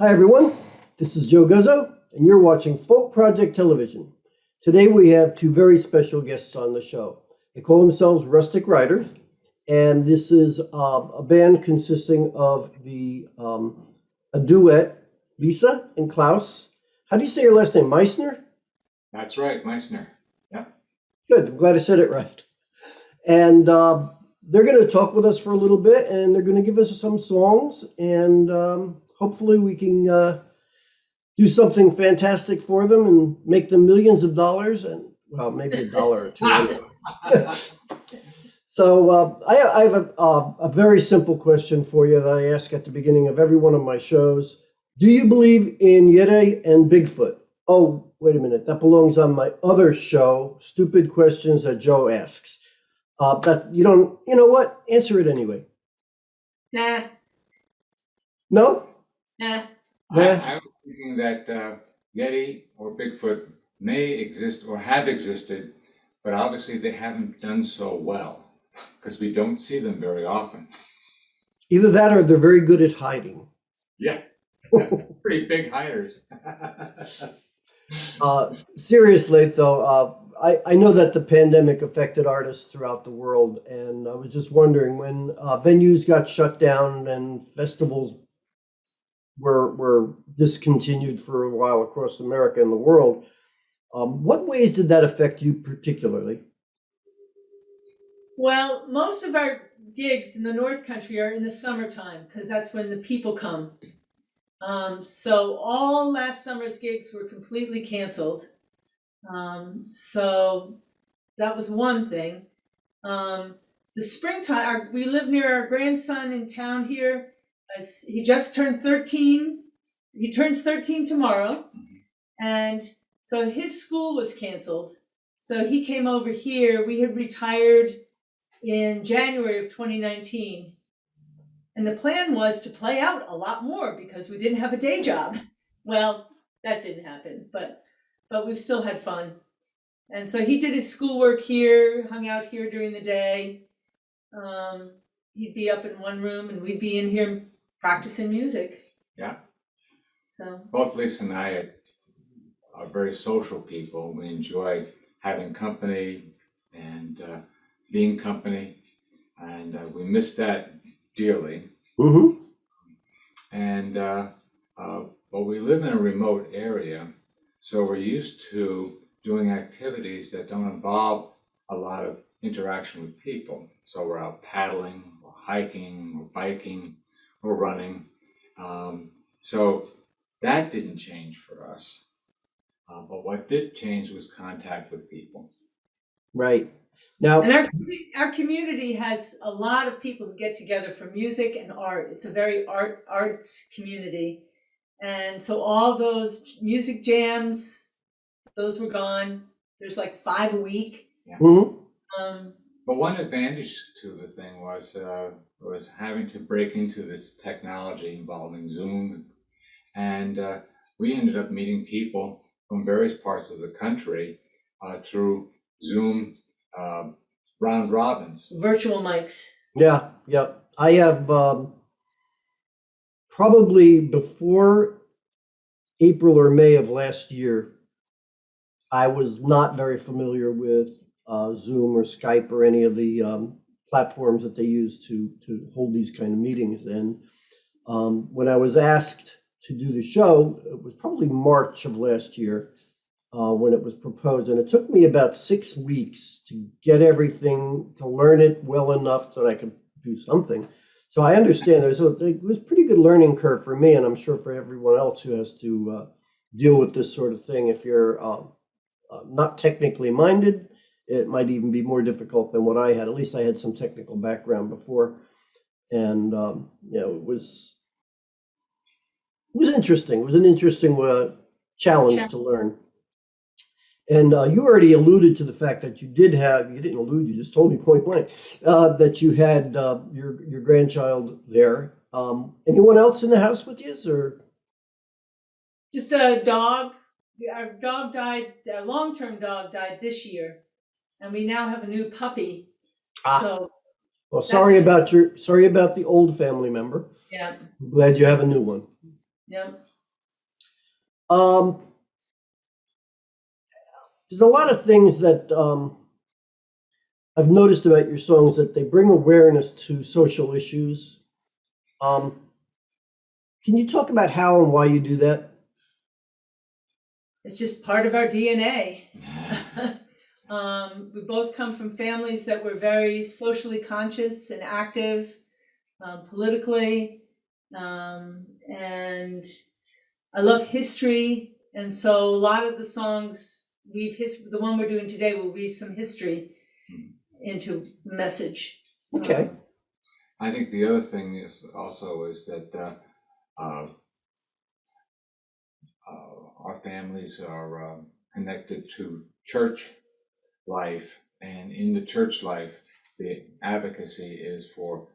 Hi everyone, this is Joe Guzzo, and you're watching Folk Project Television. Today we have two very special guests on the show. They call themselves Rustic Riders, and this is a band consisting of a duet, Lisa and Klaus. How do you say your last name, Meissner? That's right, Meissner. Yeah. Good, I'm glad I said it right. And they're going to talk with us for a little bit, and they're going to give us some songs, and hopefully we can do something fantastic for them and make them millions of dollars, and well, maybe a dollar or two. So I have a very simple question for you that I ask at the beginning of every one of my shows. Do you believe in Yeti and Bigfoot? Oh, wait a minute, that belongs on my other show, Stupid Questions That Joe Asks. But you don't, you know what? Answer it anyway. Nah. No? Nah. I was thinking that Yeti or Bigfoot may exist or have existed, but obviously they haven't done so well because we don't see them very often. Either that or they're very good at hiding. Yeah, pretty big hiders. Seriously, though, I know that the pandemic affected artists throughout the world, and I was just wondering when venues got shut down and festivals were discontinued for a while across America and the world. What ways did that affect you particularly? Well, most of our gigs in the North Country are in the summertime because that's when the people come. So all last summer's gigs were completely canceled. So that was one thing. The springtime, we live near our grandson in town here. He just turned 13. He turns 13 tomorrow. And so his school was canceled. So he came over here. We had retired in January of 2019. And the plan was to play out a lot more because we didn't have a day job. Well, that didn't happen, but we've still had fun. And so he did his schoolwork here, hung out here during the day. He'd be up in one room and we'd be in here practicing music. Yeah. So both Lisa and I are very social people. We enjoy having company and being company, and we miss that dearly. Mm-hmm. And but we live in a remote area, so we're used to doing activities that don't involve a lot of interaction with people. So we're out paddling, or hiking, or biking, or running. So that didn't change for us. But what did change was contact with people. Right. Now, and our community has a lot of people who get together for music and art. It's a very arts community. And so all those music jams, those were gone. There's like 5 a week. Yeah. Mm-hmm. But one advantage to the thing was having to break into this technology involving Zoom. And we ended up meeting people from various parts of the country through Zoom round robins. Virtual mics. Yeah. I have probably before April or May of last year, I was not very familiar with Zoom or Skype or any of the platforms that they use to hold these kind of meetings. And when I was asked to do the show, it was probably March of last year when it was proposed. And it took me about 6 weeks to get everything, to learn it well enough so that I could do something. So I understand it was a pretty good learning curve for me, and I'm sure for everyone else who has to deal with this sort of thing. If you're not technically minded, it might even be more difficult than what I had. At least I had some technical background before. And it was interesting. It was an interesting challenge to learn. And you already alluded to the fact that you didn't allude, you just told me point blank, that you had your grandchild there. Anyone else in the house with you, or? Just a dog. Our dog died, our long-term dog died this year. And we now have a new puppy. So well, sorry about the old family member. Yeah. I'm glad you have a new one. Yeah. Um, there's a lot of things that I've noticed about your songs that they bring awareness to social issues. Um, can you talk about how and why you do that? It's just part of our DNA. We both come from families that were very socially conscious and active politically. And I love history. And so a lot of the songs the one we're doing today will weave some history into the message. Okay. I think the other thing is that our families are connected to church life, and in the church life, the advocacy is for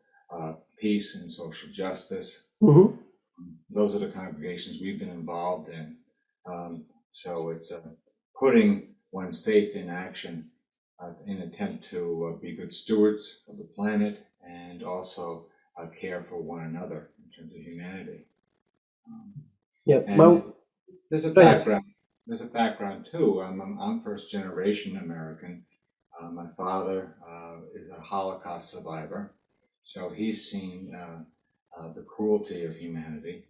peace and social justice. Mm-hmm. Those are the congregations we've been involved in. So it's putting one's faith in action in an attempt to be good stewards of the planet and also care for one another in terms of humanity. Yeah. And there's a go ahead. background. There's a background too. I'm first generation American. My father is a Holocaust survivor, so he's seen the cruelty of humanity.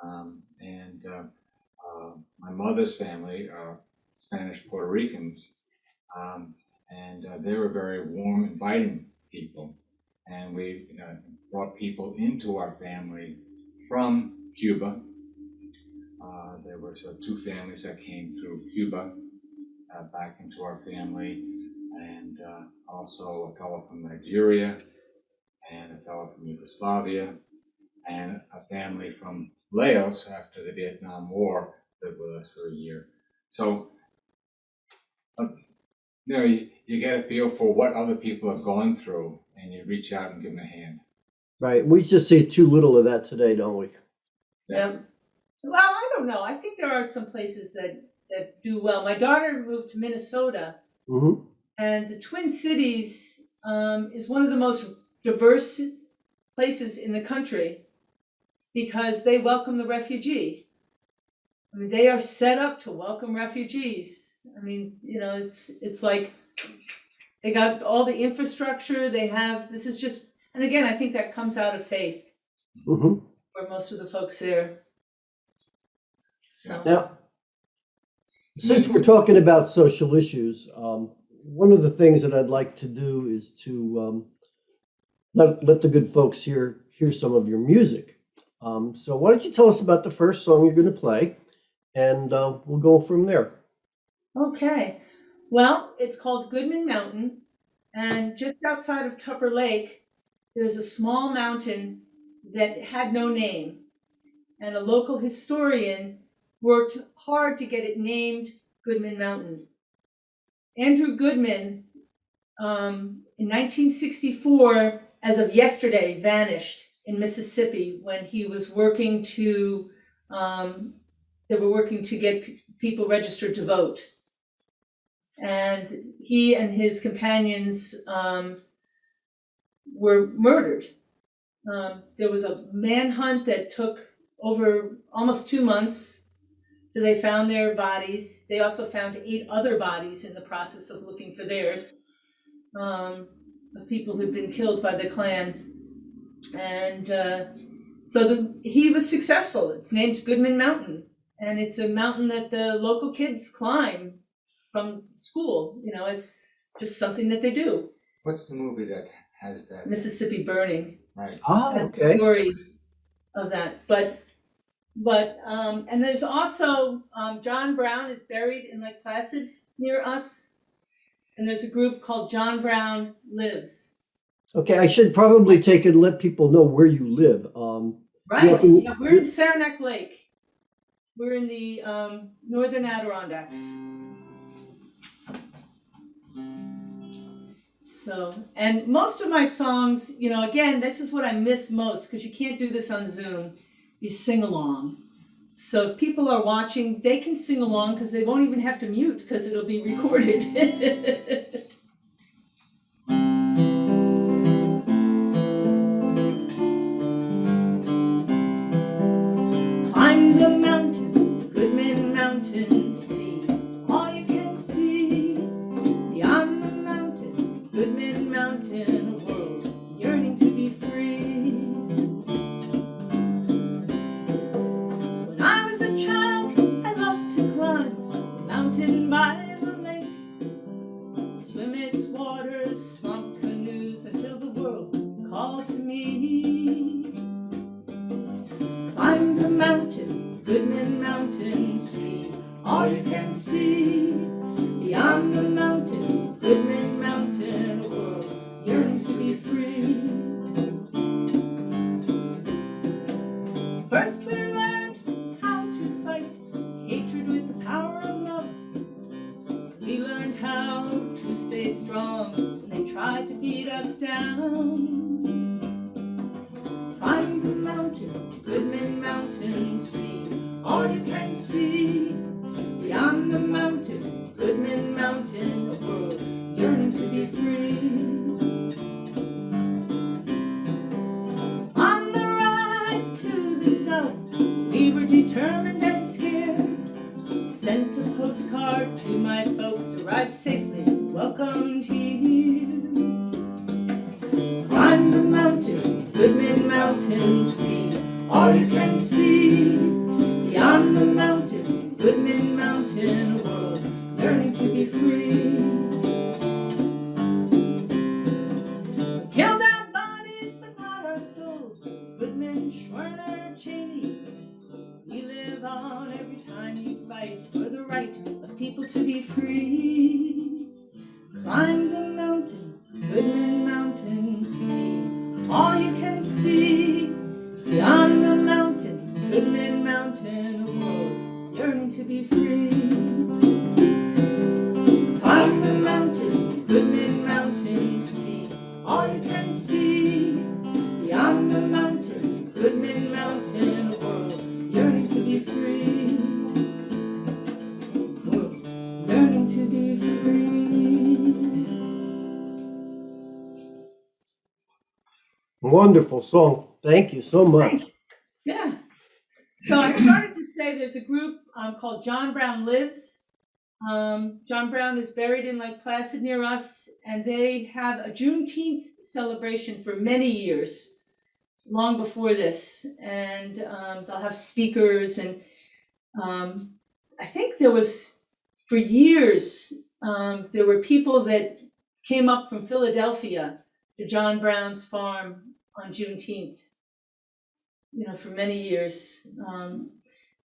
And my mother's family are Spanish Puerto Ricans, and they were very warm, inviting people. And we brought people into our family from Cuba. There were two families that came through Cuba back into our family, and also a fellow from Nigeria, and a fellow from Yugoslavia, and a family from Laos after the Vietnam War lived with us for a year. So, you get a feel for what other people have gone through, and you reach out and give them a hand. Right. We just see too little of that today, don't we? Yeah. Well, I don't know. I think there are some places that do well. My daughter moved to Minnesota, Mm-hmm. and the Twin Cities is one of the most diverse places in the country because they welcome the refugee. I mean, they are set up to welcome refugees. I mean, it's like they got all the infrastructure they have. This is just, and again, I think that comes out of faith Mm-hmm. for most of the folks there. So. Now, since we're talking about social issues, one of the things that I'd like to do is to let the good folks hear some of your music. So why don't you tell us about the first song you're going to play, and we'll go from there. Okay. Well, it's called Goodman Mountain, and just outside of Tupper Lake, there's a small mountain that had no name, and a local historian worked hard to get it named Goodman Mountain. Andrew Goodman, in 1964, as of yesterday, vanished in Mississippi when he was working to, they were working to get people registered to vote. And he and his companions were murdered. There was a manhunt that took over almost 2 months till they found their bodies. They also found 8 other bodies in the process of looking for theirs, of people who'd been killed by the Klan. And so he was successful. It's named Goodman Mountain, and it's a mountain that the local kids climb from school. It's just something that they do. What's the movie that has that? Mississippi Burning. Right. Ah, That's the okay. story of that. But and there's also John Brown is buried in Lake Placid near us, and there's a group called John Brown Lives. Okay, I should probably take and let people know where you live. Right. you- Yeah, we're in Saranac Lake. We're in the northern Adirondacks. So, and most of my songs, again, this is what I miss most because you can't do this on Zoom. You sing along. So if people are watching, they can sing along because they won't even have to mute because it'll be recorded. Climb the mountain, Goodman Climb the mountain, Goodman Mountain, see all you can see. Beyond the mountain, Goodman Mountain, a world yearning to be free. First we learned how to fight hatred with the power of love. We learned how to stay strong when they tried to beat us down. Climb the mountain, Goodman Mountain, see all you can see. Beyond the mountain, Goodman Mountain, a world yearning to be free. On the ride to the south, we were determined and scared. Sent a postcard to my folks, arrived safely, welcomed here. Climb the mountain, Goodman Mountain, see all you can see. Beyond the mountain, Goodman Mountain, a world yearning to be free. Killed our bodies, but not our souls. Goodman, Schwerner, Cheney. We live on every time you fight for the right of people to be free. Climb the mountain, Goodman Mountain, see all you can see. Beyond the mountain, Goodman Mountain, a world yearning to be free. Climb the mountain, Goodman Mountain, see all you can see. Beyond the mountain, Goodman Mountain, a world yearning to be free. World yearning to be free. Wonderful song. Thank you so much. Yeah. So I started to say there's a group called John Brown Lives. John Brown is buried in Lake Placid near us, and they have a Juneteenth celebration for many years, long before this. And they'll have speakers, and I think there was, for years, there were people that came up from Philadelphia to John Brown's farm on Juneteenth, for many years.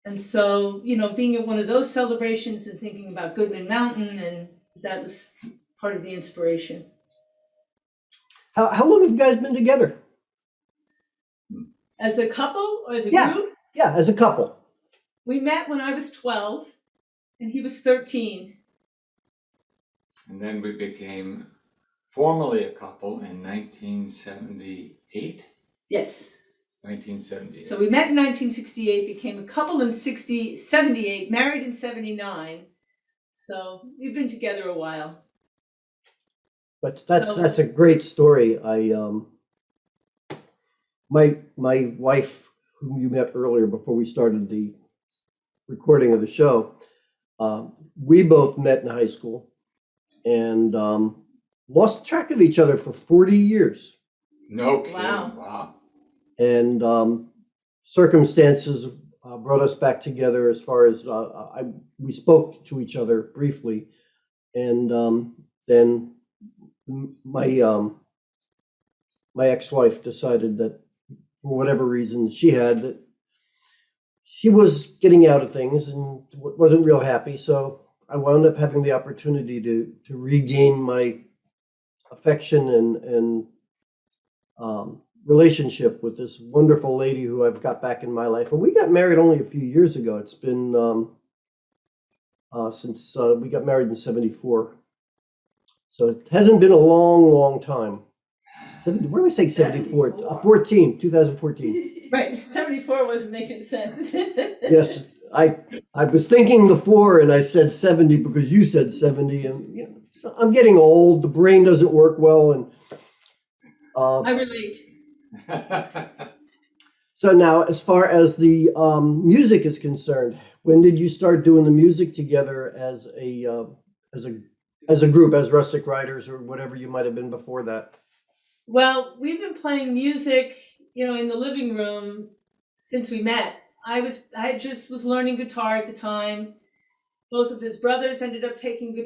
And so, being at one of those celebrations and thinking about Goodman Mountain, and that was part of the inspiration. How long have you guys been together? As a couple or as a Yeah. group? Yeah, as a couple. We met when I was 12 and he was 13. And then we became formally a couple in 1978. Yes. 1978. So we met in 1968, became a couple in 78, married in 79. So we've been together a while. But that's a great story. My wife, whom you met earlier before we started the recording of the show, we both met in high school and lost track of each other for 40 years. No kidding. Wow. And circumstances brought us back together as far as we spoke to each other briefly. And then my ex-wife decided that for whatever reason she had, that she was getting out of things and wasn't real happy. So I wound up having the opportunity to regain my affection and relationship with this wonderful lady who I've got back in my life. And we got married only a few years ago. It's been since we got married in 74. So it hasn't been a long time. What do I say, 74? 2014. Right, 74 wasn't making sense. Yes, I was thinking the 4 and I said 70 because you said 70. And so I'm getting old. The brain doesn't work well. And I relate. So now, as far as the music is concerned, when did you start doing the music together as a group, as Rustic Riders or whatever you might have been before that? Well, we've been playing music, in the living room since we met. I just was learning guitar at the time. Both of his brothers ended up taking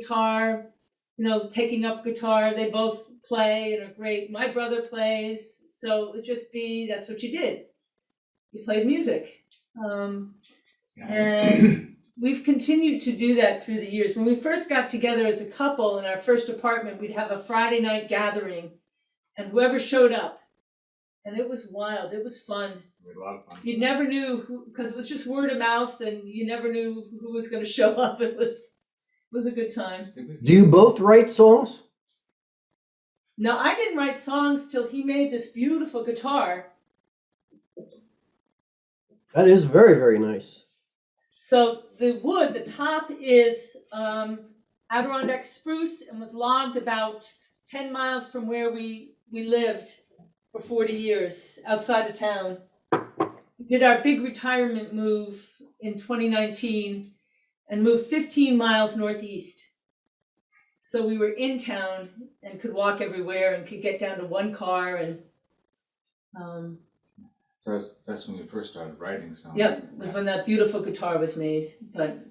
up guitar. They both play and are great. My brother plays, so it would just be, that's what you did. You played music. And we've continued to do that through the years. When we first got together as a couple in our first apartment, we'd have a Friday night gathering, and whoever showed up. And it was wild. It was fun. We had a lot of fun. You never knew who, because it was just word of mouth, and you never knew who was going to show up. It was a good time. Do you both write songs? No, I didn't write songs till he made this beautiful guitar. That is very, very nice. So the wood, the top is Adirondack spruce and was logged about 10 miles from where we lived for 40 years outside of town. We did our big retirement move in 2019 and moved 15 miles northeast. So we were in town and could walk everywhere and could get down to one car and So that's when you first started writing songs. yep, was when that beautiful guitar was made. But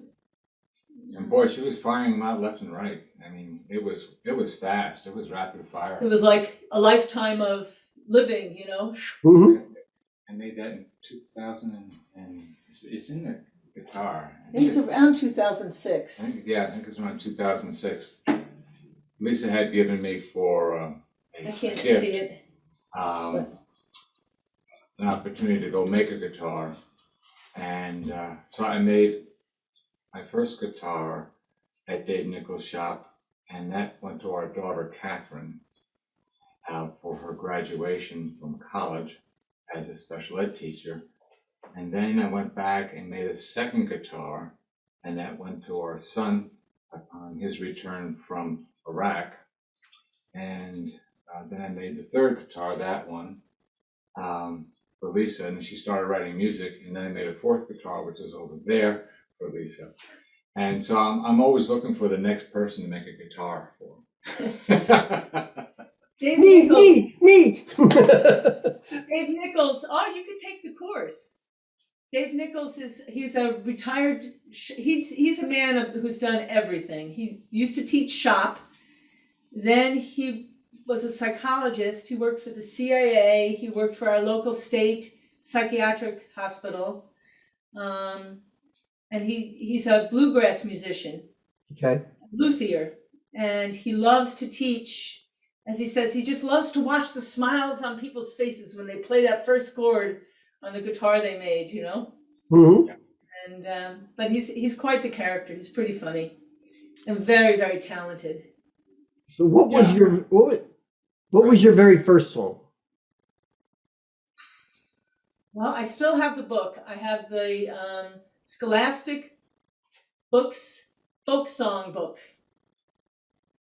And boy, she was firing them out left and right. I mean, it was fast. It was rapid fire. it was like a lifetime of living, you know. Mm-hmm. I made that in 2000 and it's in the guitar. I think it's around 2006. I think it's around 2006. Lisa had given me for a I can't gift, see it. an opportunity to go make a guitar, and so I made my first guitar at Dave Nichols' shop, and that went to our daughter Catherine for her graduation from college as a special ed teacher. And then I went back and made a second guitar, and that went to our son upon his return from Iraq. And then I made the third guitar, that one, for Lisa, and then she started writing music. And then I made a fourth guitar, which is over there, for Lisa. And so I'm always looking for the next person to make a guitar for. Dave Me, Nichols. me. Dave Nichols. Oh, you could take the course. Dave Nichols he's a retired. He's a man who's done everything. He used to teach shop. Then he was a psychologist. He worked for the CIA. He worked for our local state psychiatric hospital. And he's a bluegrass musician. Okay. Luthier. And he loves to teach. As he says, he just loves to watch the smiles on people's faces when they play that first chord on the guitar they made, you know? Mm-hmm. And but he's quite the character. He's pretty funny and very, very talented. So what was your very first song? Well, I still have the book. I have the Scholastic Books folk song book.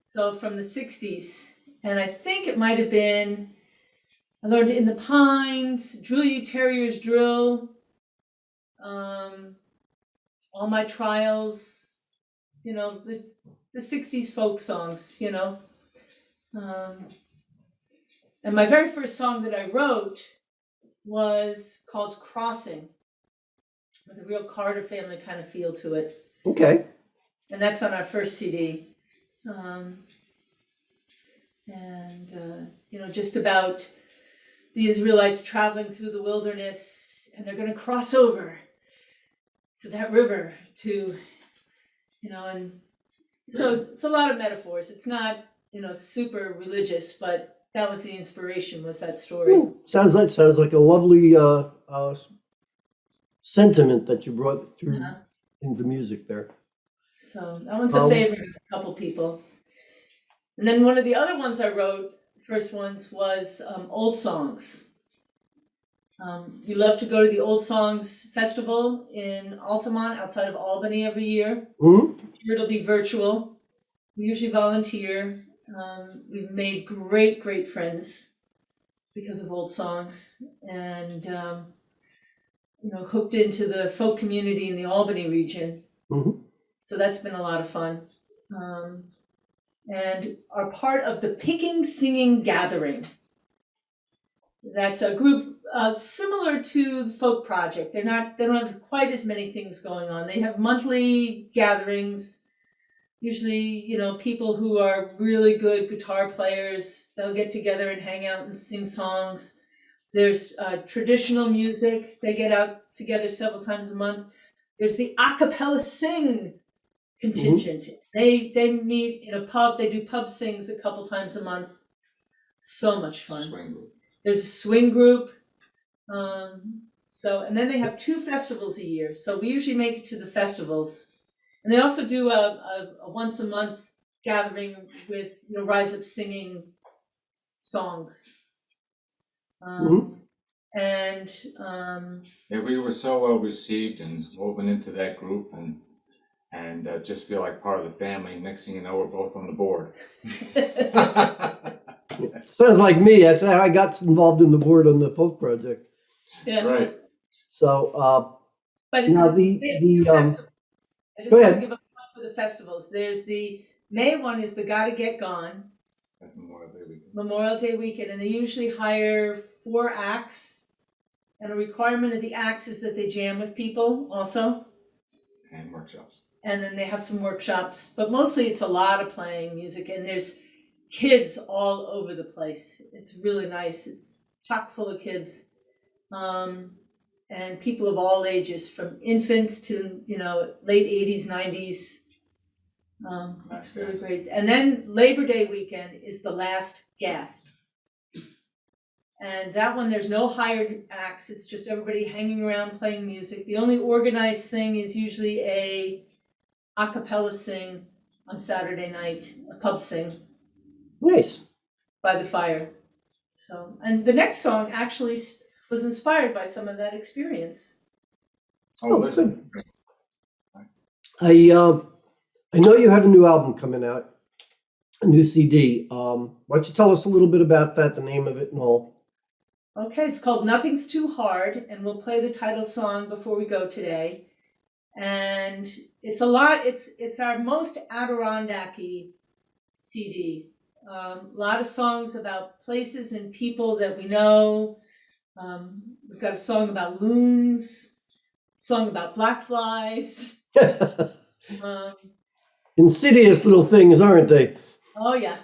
So from the 60s. And I think it might have been, I learned In the Pines, Drill You Terriers Drill, All My Trials, you know, the 60s folk songs, you know. And my very first song that I wrote was called Crossing, with a real Carter family kind of feel to it. Okay. And that's on our first CD. You know, just about the Israelites traveling through the wilderness, and they're going to cross over to that river to, you know, and so it's a lot of metaphors. It's not, you know, super religious, but that was the inspiration, was that story. Ooh, sounds like a lovely sentiment that you brought through in the music there. So that one's a favorite of a couple people. And then one of the other ones I wrote, first ones, was Old Songs. We love to go to the Old Songs Festival in Altamont outside of Albany every year. Mm-hmm. It'll be virtual. We usually volunteer. We've made great, great friends because of Old Songs, and you know, hooked into the folk community in the Albany region. Mm-hmm. So that's been a lot of fun. And are part of the Picking Singing Gathering. That's a group similar to the Folk Project. They don't have quite as many things going on. They have monthly gatherings. Usually, you know, people who are really good guitar players, they'll get together and hang out and sing songs. There's traditional music. They get out together several times a month. There's the a cappella sing contingent. They meet in a pub. They do pub sings a couple times a month. So much fun. Swing group. There's a swing group. And then they have 2 festivals a year. So we usually make it to the festivals. And they also do a once a month gathering with Rise Up singing songs. And Yeah, we were so well received and woven into that group, and just feel like part of the family. Next thing you know, we're both on the board. Sounds like me. That's how I got involved in the board on the folk project. yeah, Right. So but it's now they have 2 festivals. I just go want to ahead. give a plug for the festivals. There's the May one is the Gotta Get Gone, That's Memorial Day weekend. Memorial Day weekend, and they usually hire 4 acts. And a requirement of the acts is that they jam with people also. And workshops. And then they have some workshops, but mostly it's a lot of playing music, and there's kids all over the place. It's really nice. It's chock full of kids, and people of all ages, from infants to late 80s, 90s. It's really great. And then Labor Day weekend is the last gasp. And that one, there's no hired acts. It's just everybody hanging around playing music. The only organized thing is usually a cappella sing on Saturday night, a pub sing Nice. by the fire. So, and the next song actually was inspired by some of that experience. Oh, Oh, listen. I know you have a new album coming out, a new CD. Why don't you tell us a little bit about that, the name of it and all? Okay, it's called Nothing's Too Hard, and we'll play the title song before we go today. And it's it's our most Adirondack-y CD. A lot of songs about places and people that we know. We've got a song about loons, song about black flies. Insidious little things, aren't they? Oh yeah.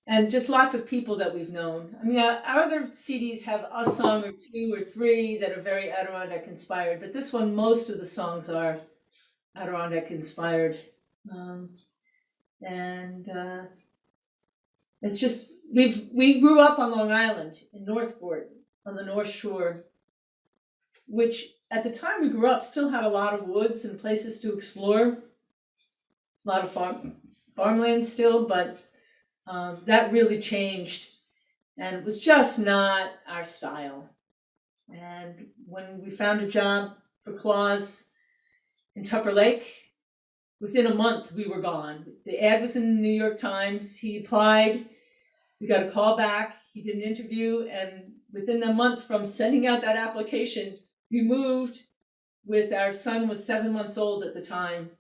And just lots of people that we've known. I mean, our other CDs have a song or 2 or 3 that are very Adirondack inspired, but this one, most of the songs are Adirondack inspired. It's just, we grew up on Long Island in Northport on the North Shore, which at the time we grew up still had a lot of woods and places to explore, a lot of farmland still, but that really changed, and it was just not our style. And when we found a job for Klaus in Tupper Lake, within a month we were gone. The ad was in the New York Times. He applied. We got a call back. He did an interview, and within a month from sending out that application, we moved. With our son was 7 months old at the time.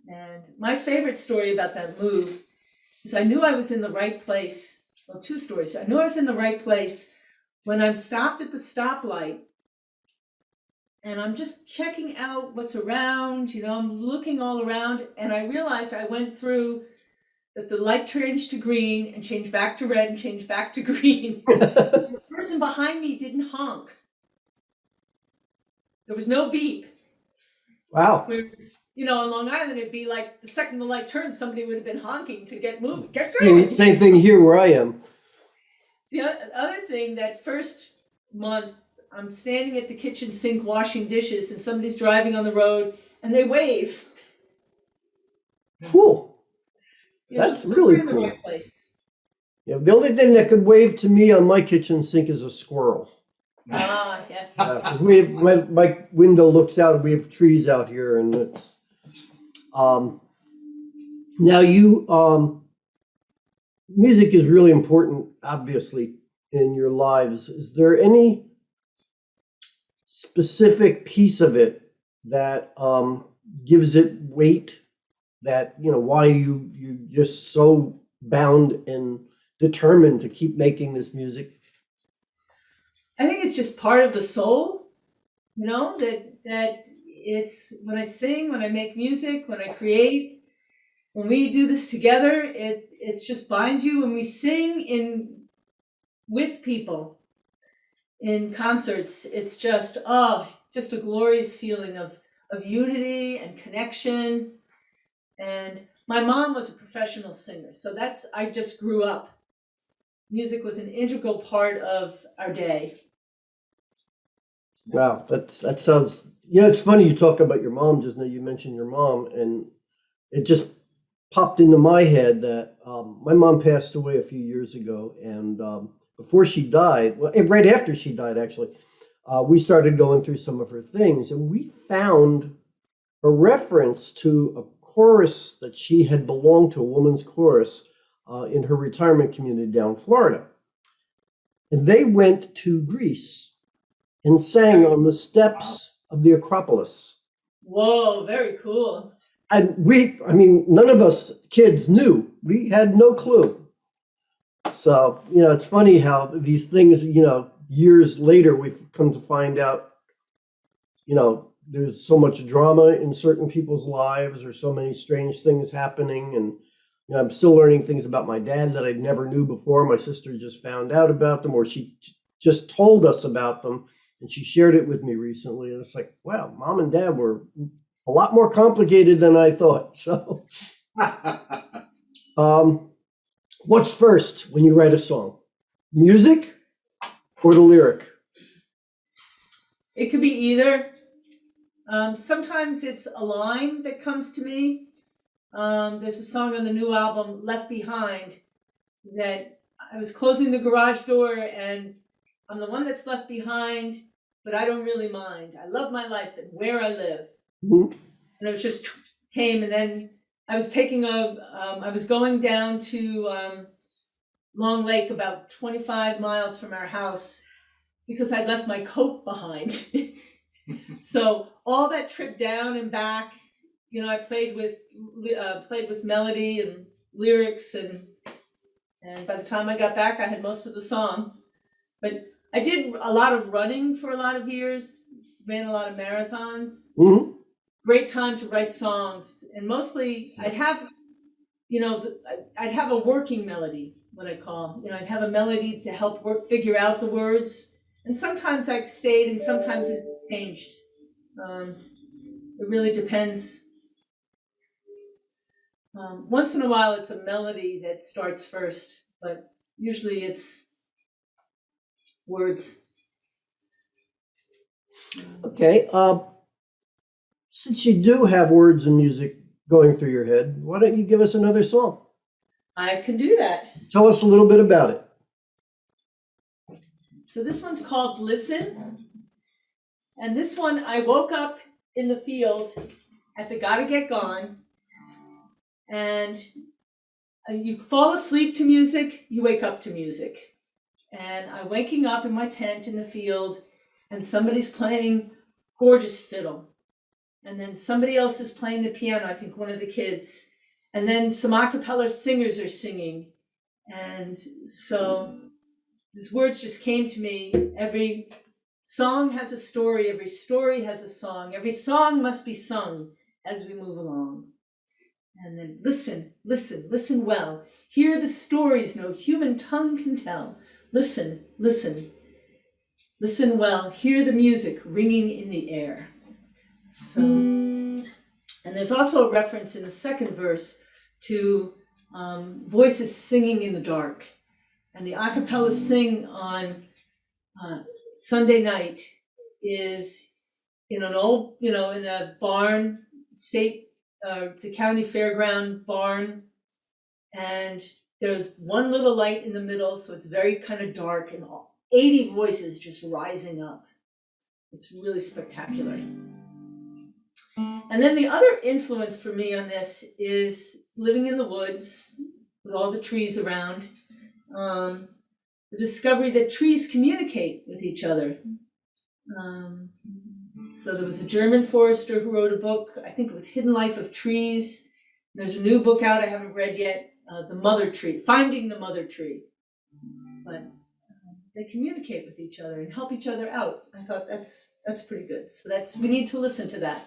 And my favorite story about that move is I knew I was in the right place. Well, 2 stories. I knew I was in the right place when I'm stopped at the stoplight and I'm just checking out what's around, I'm looking all around, and I realized I went through that the light changed to green and changed back to red and changed back to green. The person behind me didn't honk. There was no beep. Wow. In Long Island, it'd be like the second the light turned, somebody would have been honking to get moving. Get going. Same thing here where I am. The other thing, that first month, I'm standing at the kitchen sink washing dishes, and somebody's driving on the road, and they wave. Cool. That's So really we're in the cool. right place. Yeah, the only thing that could wave to me on my kitchen sink is a squirrel. Yeah. 'Cause we have, my window looks out. We have trees out here, and it's now music is really important, obviously, in your lives. Is there any specific piece of it that gives it weight? That why you just so bound and determined to keep making this music? I think it's just part of the soul, that it's when I sing, when I make music, when I create, when we do this together, it's just binds you. When we sing with people, in concerts, it's just just a glorious feeling of unity and connection. And my mom was a professional singer, so I just grew up. Music was an integral part of our day. Wow, that sounds. Yeah, it's funny you talk about your mom just now. You mentioned your mom, and it just popped into my head that my mom passed away a few years ago, and before she died, well, right after she died, actually, we started going through some of her things, and we found a reference to a chorus that she had belonged to, a woman's chorus, in her retirement community down in Florida, and they went to Greece and sang on the steps of the Acropolis. Whoa, very cool. And I mean, none of us kids knew. We had no clue. So, it's funny how these things, years later, we've come to find out, there's so much drama in certain people's lives or so many strange things happening. And I'm still learning things about my dad that I never knew before. My sister just found out about them, or she just told us about them. And she shared it with me recently. And it's like, wow, mom and dad were a lot more complicated than I thought. So, what's first when you write a song? Music or the lyric? It could be either. Sometimes it's a line that comes to me. There's a song on the new album, Left Behind, that I was closing the garage door and I'm the one that's left behind, but I don't really mind. I love my life and where I live. Mhm. And it just came, and then I was I was going down to Long Lake, about 25 miles from our house, because I'd left my coat behind. So all that trip down and back, I played with melody and lyrics, and by the time I got back, I had most of the song. But I did a lot of running for a lot of years, ran a lot of marathons. Mhm. Great time to write songs, and mostly I'd have a working melody, what I call. I'd have a melody to help figure out the words, and sometimes I stayed and sometimes it changed. It really depends. Once in a while it's a melody that starts first, but usually it's words. Okay. Since you do have words and music going through your head, why don't you give us another song? I can do that. Tell us a little bit about it. So this one's called Listen. And this one, I woke up in the field at the Gotta Get Gone. And you fall asleep to music, you wake up to music. And I'm waking up in my tent in the field, and somebody's playing gorgeous fiddle. And then somebody else is playing the piano, I think one of the kids. And then some a cappella singers are singing. And so these words just came to me. Every song has a story, every story has a song, every song must be sung as we move along. And then listen, listen, listen well. Hear the stories no human tongue can tell. Listen, listen, listen well. Hear the music ringing in the air. So, and there's also a reference in the second verse to voices singing in the dark. And the a cappella sing on Sunday night is in an old, in a barn, it's a county fairground barn, and there's one little light in the middle, so it's very kind of dark, and 80 voices just rising up. It's really spectacular. And then the other influence for me on this is living in the woods with all the trees around. The discovery that trees communicate with each other. So there was a German forester who wrote a book, I think it was Hidden Life of Trees. There's a new book out I haven't read yet, The Mother Tree, Finding the Mother Tree. But they communicate with each other and help each other out. I thought that's pretty good. So we need to listen to that.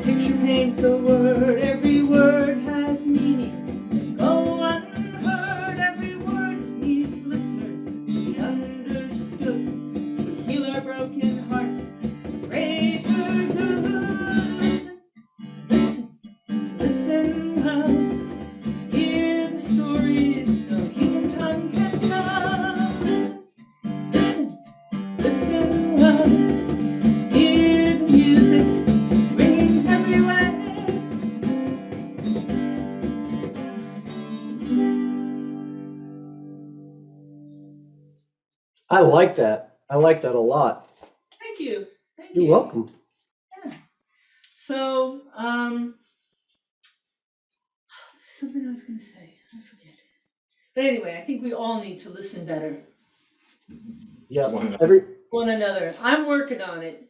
picture paints a word, every word has meanings that go unheard. Every word needs listeners to be understood, to heal our broken hearts, greater good. Listen, listen, listen well, hear the stories no human tongue can tell. Listen, listen, listen well, hear the music ringing everywhere. I like that. I like that a lot. Thank you. Thank You're you. welcome. So, something I was going to say, I forget. But anyway, I think we all need to listen better. Yeah. One of One another. I'm working on it.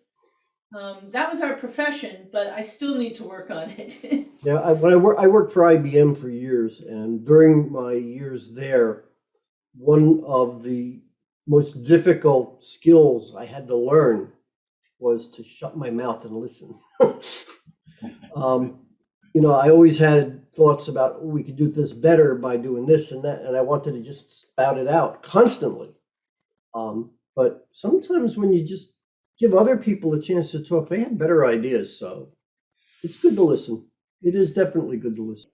That was our profession, but I still need to work on it. Yeah, I worked for IBM for years, and during my years there, one of the most difficult skills I had to learn was to shut my mouth and listen. um, I always had thoughts about, "Oh, we could do this better by doing this and that," and I wanted to just spout it out constantly. But sometimes when you just give other people a chance to talk, they have better ideas. So it's good to listen. It is definitely good to listen.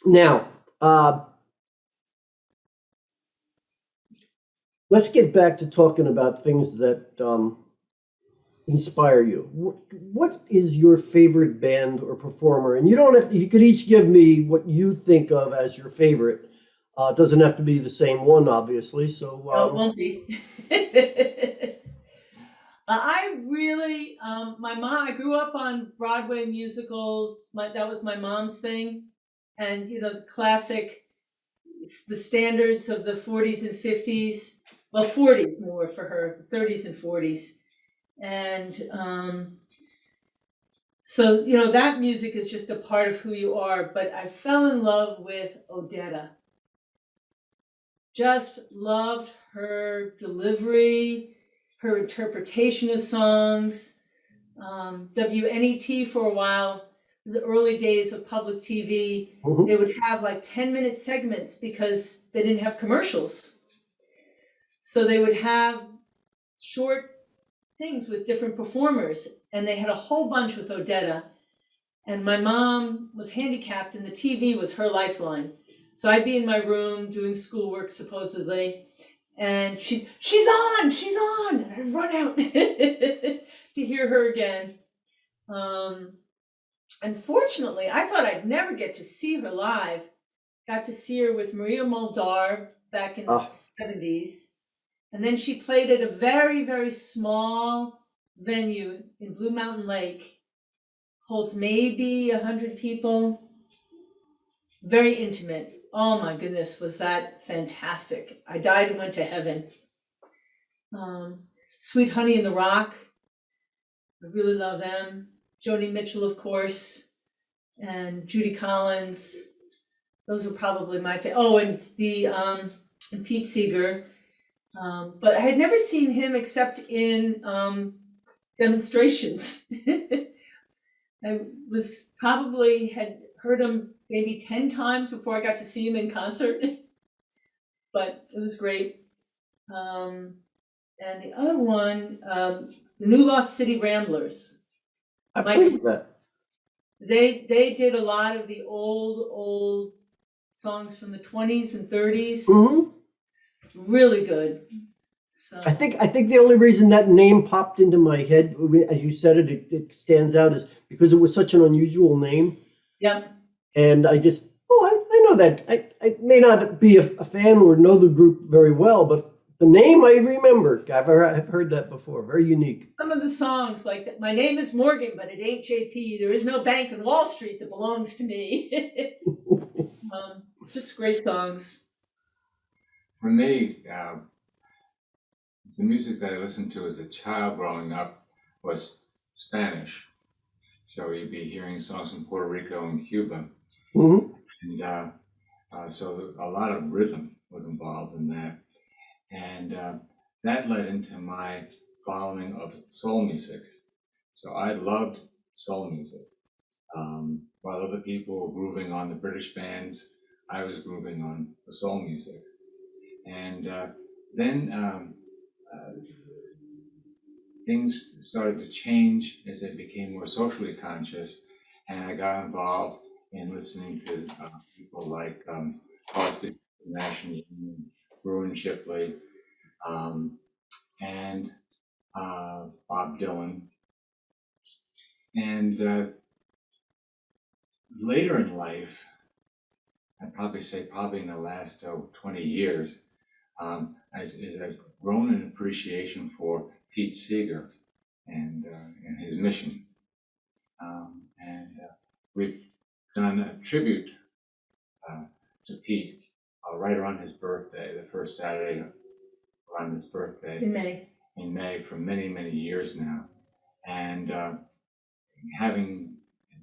Now, let's get back to talking about things that inspire you. What is your favorite band or performer? And you don't have to, you could each give me what you think of as your favorite. It doesn't have to be the same one, obviously. So, No, it won't be. I really, my mom, I grew up on Broadway musicals. That was my mom's thing. And, the classic, the standards of the 40s and 50s. Well, 40s more for her, the 30s and 40s. And so, that music is just a part of who you are. But I fell in love with Odetta. Just loved her delivery, her interpretation of songs. WNET for a while, it was the early days of public TV. mhm. They would have like 10-minute segments because they didn't have commercials. So they would have short things with different performers, and they had a whole bunch with Odetta. And my mom was handicapped, and the TV was her lifeline. So I'd be in my room doing schoolwork, supposedly, and she's on, and I'd run out to hear her again. Unfortunately, I thought I'd never get to see her live. Got to see her with Maria Muldaur back in the Ah. 70s. And then she played at a very, very small venue in Blue Mountain Lake. Holds maybe 100 people. Very intimate. Oh my goodness, was that fantastic. I died and went to heaven. Sweet Honey in the Rock. I really love them. Joni Mitchell, of course, and Judy Collins. Those are probably my favorite. Oh, and and Pete Seeger. But I had never seen him except in demonstrations. I had heard him maybe 10 times before I got to see him in concert. But it was great. And the other one, the New Lost City Ramblers. I've Mike, heard of that. they did a lot of the old songs from the 20s and 30s. Hmm. Really good. So I think the only reason that name popped into my head, as you said it stands out, is because it was such an unusual name. Yep. And I know that. I may not be a fan or know the group very well, but the name I remember. I've heard that before. Very unique. Some of the songs, like that, my name is Morgan, but it ain't JP. There is no bank in Wall Street that belongs to me. Just great songs. For me, the music that I listened to as a child growing up was Spanish. So you'd be hearing songs from Puerto Rico and Cuba. Hmm. And so a lot of rhythm was involved in that. And that led into my following of soul music. So I loved soul music. While other people were grooving on the British bands, I was grooving on the soul music. And then things started to change as I became more socially conscious, and I got involved in listening to people like Crosby, Nash and Young, Bruin Shipley, and Bob Dylan. And later in life, I'd probably say in the last 20 years, as I've grown an appreciation for Pete Seeger and his mission. And we've done a tribute to Pete right around his birthday, the first Saturday around his birthday. In May for many, many years now. And having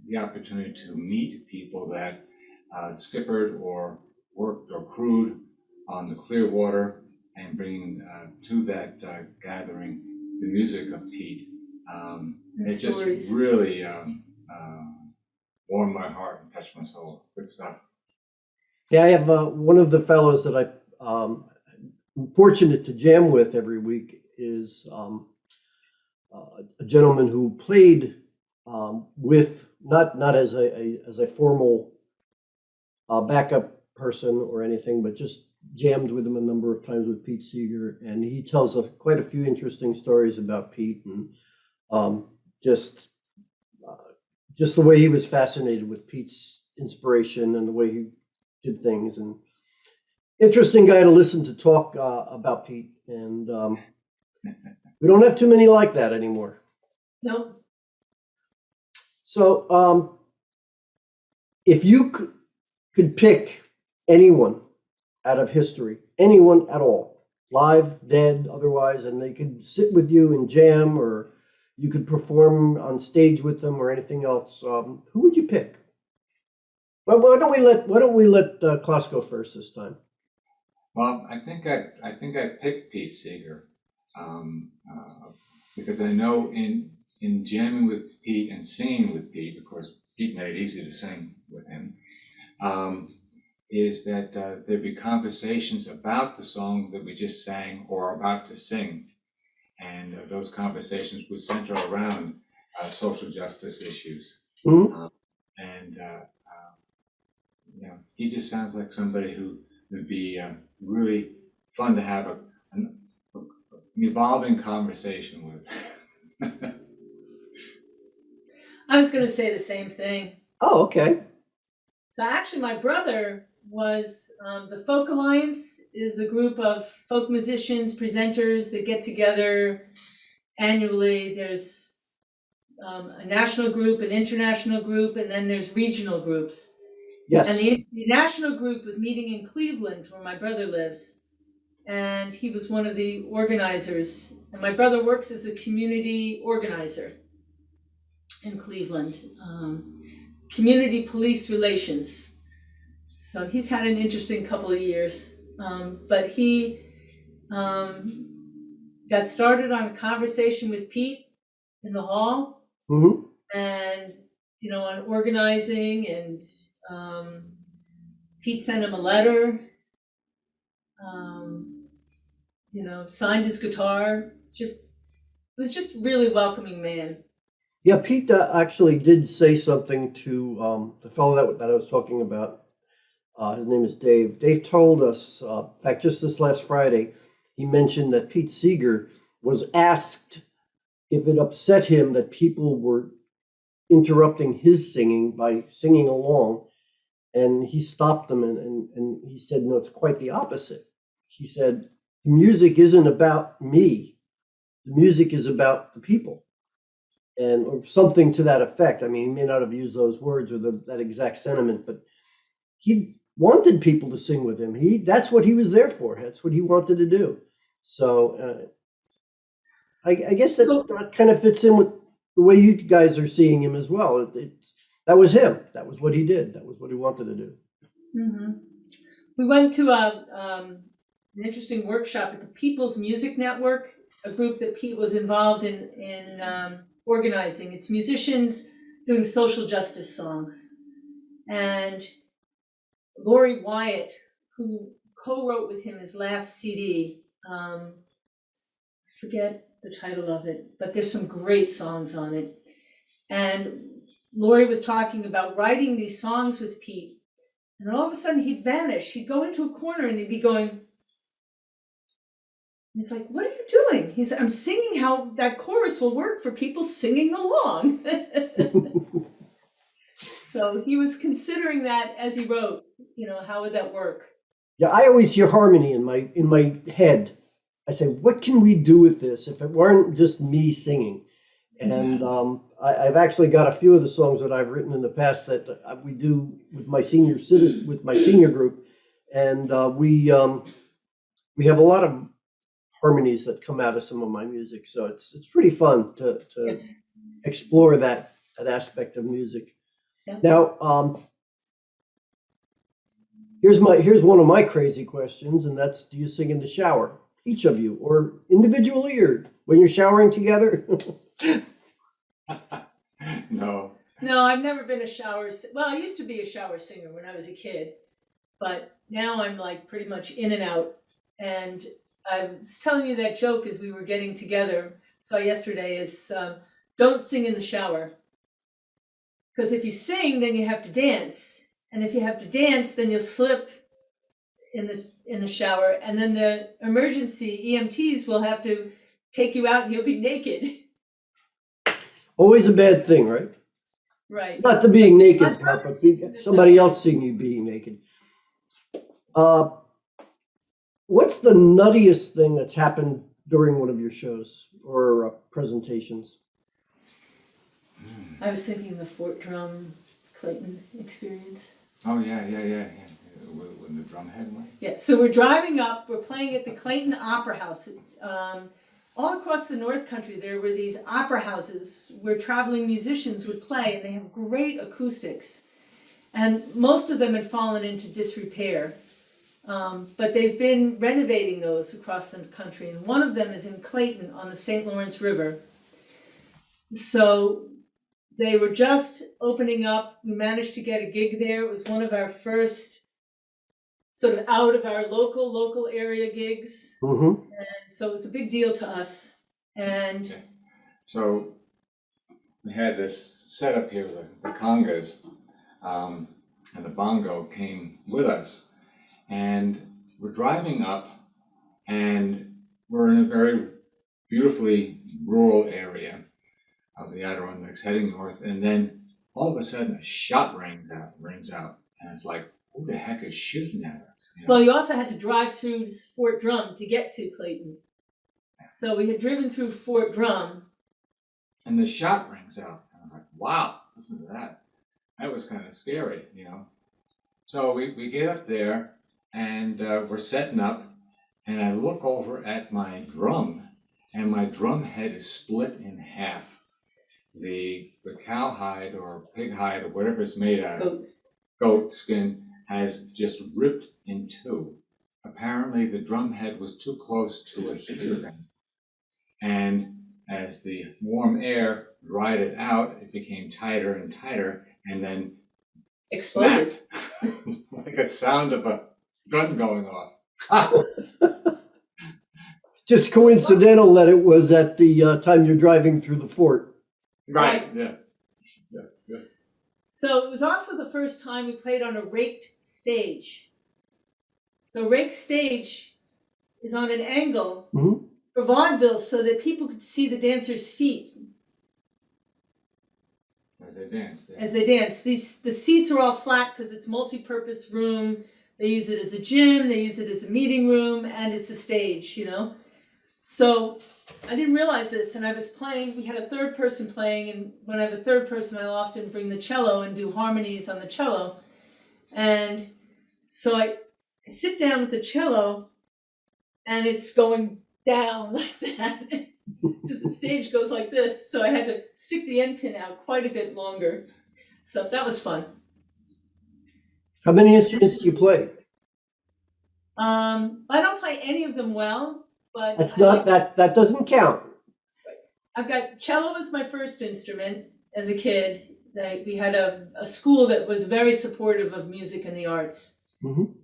the opportunity to meet people that skippered or worked or crewed on the Clearwater and bringing to that gathering the music of Pete. It just really warmed my heart and touched my soul. Good stuff. Yeah, I have one of the fellows that I'm fortunate to jam with every week is a gentleman who played with not as a formal backup person or anything, but just jammed with him a number of times with Pete Seeger, and he tells quite a few interesting stories about Pete and just the way he was fascinated with Pete's inspiration and the way he did things, and interesting guy to listen to talk about Pete, and we don't have too many like that anymore. Nope. So if you could pick anyone out of history, anyone at all, live, dead, otherwise, and they could sit with you and jam, or you could perform on stage with them or anything else, who would you pick? Well, why don't we let Klaus go first this time? Well, I think I picked Pete Seeger because I know in jamming with Pete and singing with Pete, of course, Pete made it easy to sing with him, is that there'd be conversations about the songs that we just sang or about to sing. And those conversations would center around social justice issues. Mm-hmm. He just sounds like somebody who would be really fun to have an evolving conversation with. I was going to say the same thing. Oh, okay. So actually, my brother was, the Folk Alliance is a group of folk musicians, presenters that get together annually. There's a national group, an international group, and then there's regional groups. Yes. And the national group was meeting in Cleveland, where my brother lives. And he was one of the organizers. And my brother works as a community organizer in Cleveland. Community police relations. So he's had an interesting couple of years. But he got started on a conversation with Pete in the hall. Mm-hmm. And, on organizing, and Pete sent him a letter, signed his guitar. It was just really welcoming man. Yeah, Pete actually did say something to the fellow that I was talking about. His name is Dave. Dave told us, in fact, just this last Friday, he mentioned that Pete Seeger was asked if it upset him that people were interrupting his singing by singing along, and he stopped them and he said, no, it's quite the opposite. He said, the music isn't about me. The music is about the people. And or something to that effect. I mean, he may not have used those words or that exact sentiment, but he wanted people to sing with him. That's what he was there for. That's what he wanted to do. So I guess that kind of fits in with the way you guys are seeing him as well. That was him. That was what he did. That was what he wanted to do. Mm-hmm. We went to an interesting workshop at the People's Music Network, a group that Pete was involved in organizing. It's musicians doing social justice songs. And Lori Wyatt, who co-wrote with him his last CD, forget the title of it, but there's some great songs on it. And Lori was talking about writing these songs with Pete, and all of a sudden he'd vanish. He'd go into a corner and he'd be going, he's like, what are you doing? He's, I'm singing how that chorus will work for people singing along. So he was considering that as he wrote, you know, how would that work? Yeah, I always hear harmony in my head. I say, what can we do with this if it weren't just me singing? And I've actually got a few of the songs that I've written in the past that we do with my senior group, and we have a lot of harmonies that come out of some of my music. So it's pretty fun to Yes. explore that aspect of music. Yeah. Now, here's one of my crazy questions, and that's: do you sing in the shower, each of you, or individually, or when you're showering together? No. No, I've never been a shower. Well, I used to be a shower singer when I was a kid, but now I'm like pretty much in and out. And I was telling you that joke as we were getting together. So yesterday is don't sing in the shower, because if you sing, then you have to dance, and if you have to dance, then you'll slip in the shower, and then the emergency EMTs will have to take you out, and you'll be naked. Always a bad thing, right? Right. Not the being naked On part, but purpose. somebody else seeing you being naked. What's the nuttiest thing that's happened during one of your shows or presentations? I was thinking the Fort Drum Clayton experience. Oh, yeah. When the drum head went. Yeah, so we're driving up, we're playing at the Clayton Opera House. All across the North Country, there were these opera houses where traveling musicians would play, and they have great acoustics. And most of them had fallen into disrepair. But they've been renovating those across the country, and one of them is in Clayton on the St. Lawrence River. So they were just opening up. We managed to get a gig there. It was one of our first sort of out of our local area gigs. Mm-hmm. And so it was a big deal to us. And Okay. So we had this setup here, the congas, and the bongo came with us. And we're driving up, and we're in a very beautifully rural area of the Adirondacks heading north. And then all of a sudden a shot rings out. And it's like, who the heck is shooting at us? You know? well, you also had to drive through Fort Drum to get to Clayton. So we had driven through Fort Drum. And the shot rings out. And I'm like, wow, listen to that. That was kind of scary, you know. So we get up there, and we're setting up, and I look over at my drum, and my drum head is split in half. The cowhide or pig hide or whatever it's made out of, goat skin, has just ripped in two. Apparently the drum head was too close to a heater vent. And as the warm air dried it out, it became tighter and tighter, and then Exploded. snapped like a sound of a gun going off. Just coincidental that it was at the time you're driving through the fort. Right, yeah. So it was also the first time we played on a raked stage. So a raked stage is on an angle Mm-hmm. for vaudeville so that people could see the dancers' feet As they danced. Yeah. as they dance. The seats are all flat because it's multi-purpose room. They use it as a gym, they use it as a meeting room, and it's a stage, you know. So I didn't realize this, and I was playing, we had a third person playing, and when I have a third person, I'll often bring the cello and do harmonies on the cello. And so I sit down with the cello, and it's going down like that, because the stage goes like this, so I had to stick the end pin out quite a bit longer. So that was fun. How many instruments do you play? I don't play any of them well, but That's not that doesn't count. I've got cello as my first instrument as a kid, we had a school that was very supportive of music and the arts. Mhm.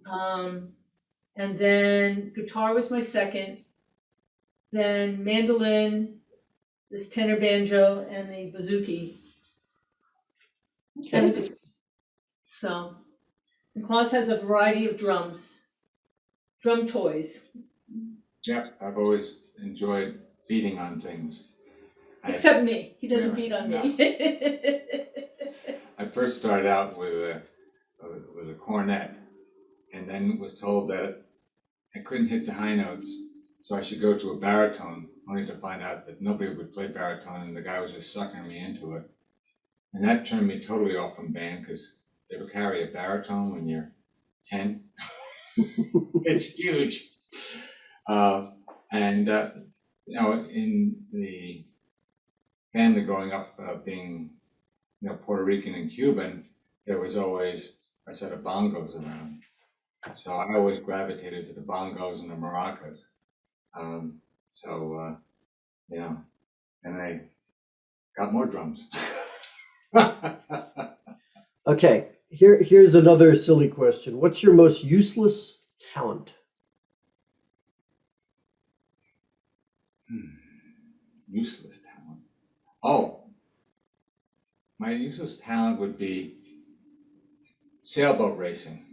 And then guitar was my second, then mandolin, this tenor banjo, and the bouzouki. And Okay. so, and Klaus has a variety of drums, drum toys. Yep, I've always enjoyed beating on things. Except me, he doesn't Really? beat on No. me. I first started out with a cornet, and then was told that I couldn't hit the high notes, so I should go to a baritone, only to find out that nobody would play baritone, and the guy was just sucking me into it. And that turned me totally off from band, because they would carry a baritone when you're 10. It's huge. In the family growing up, being Puerto Rican and Cuban, there was always a set of bongos around. So I always gravitated to the bongos and the maracas. And I got more drums. Okay. Here's another silly question. What's your most useless talent? Useless talent. Oh, my useless talent would be sailboat racing.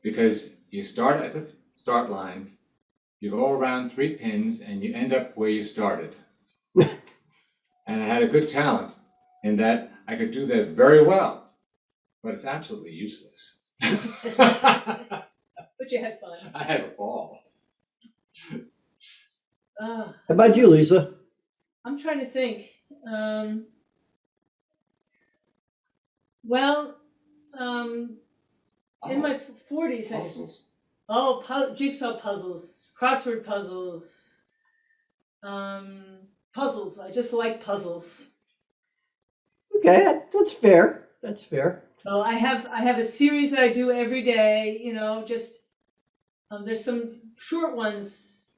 Because you start at the start line, you go around 3 pins, and you end up where you started. And I had a good talent in that I could do that very well, but it's absolutely useless. But you had fun. I had a ball. How about you, Lisa? I'm trying to think. In my 40s, Puzzles. Jigsaw puzzles, crossword puzzles, puzzles. I just like puzzles. Okay, that's fair. That's fair. So I have a series that I do every day. There's some short ones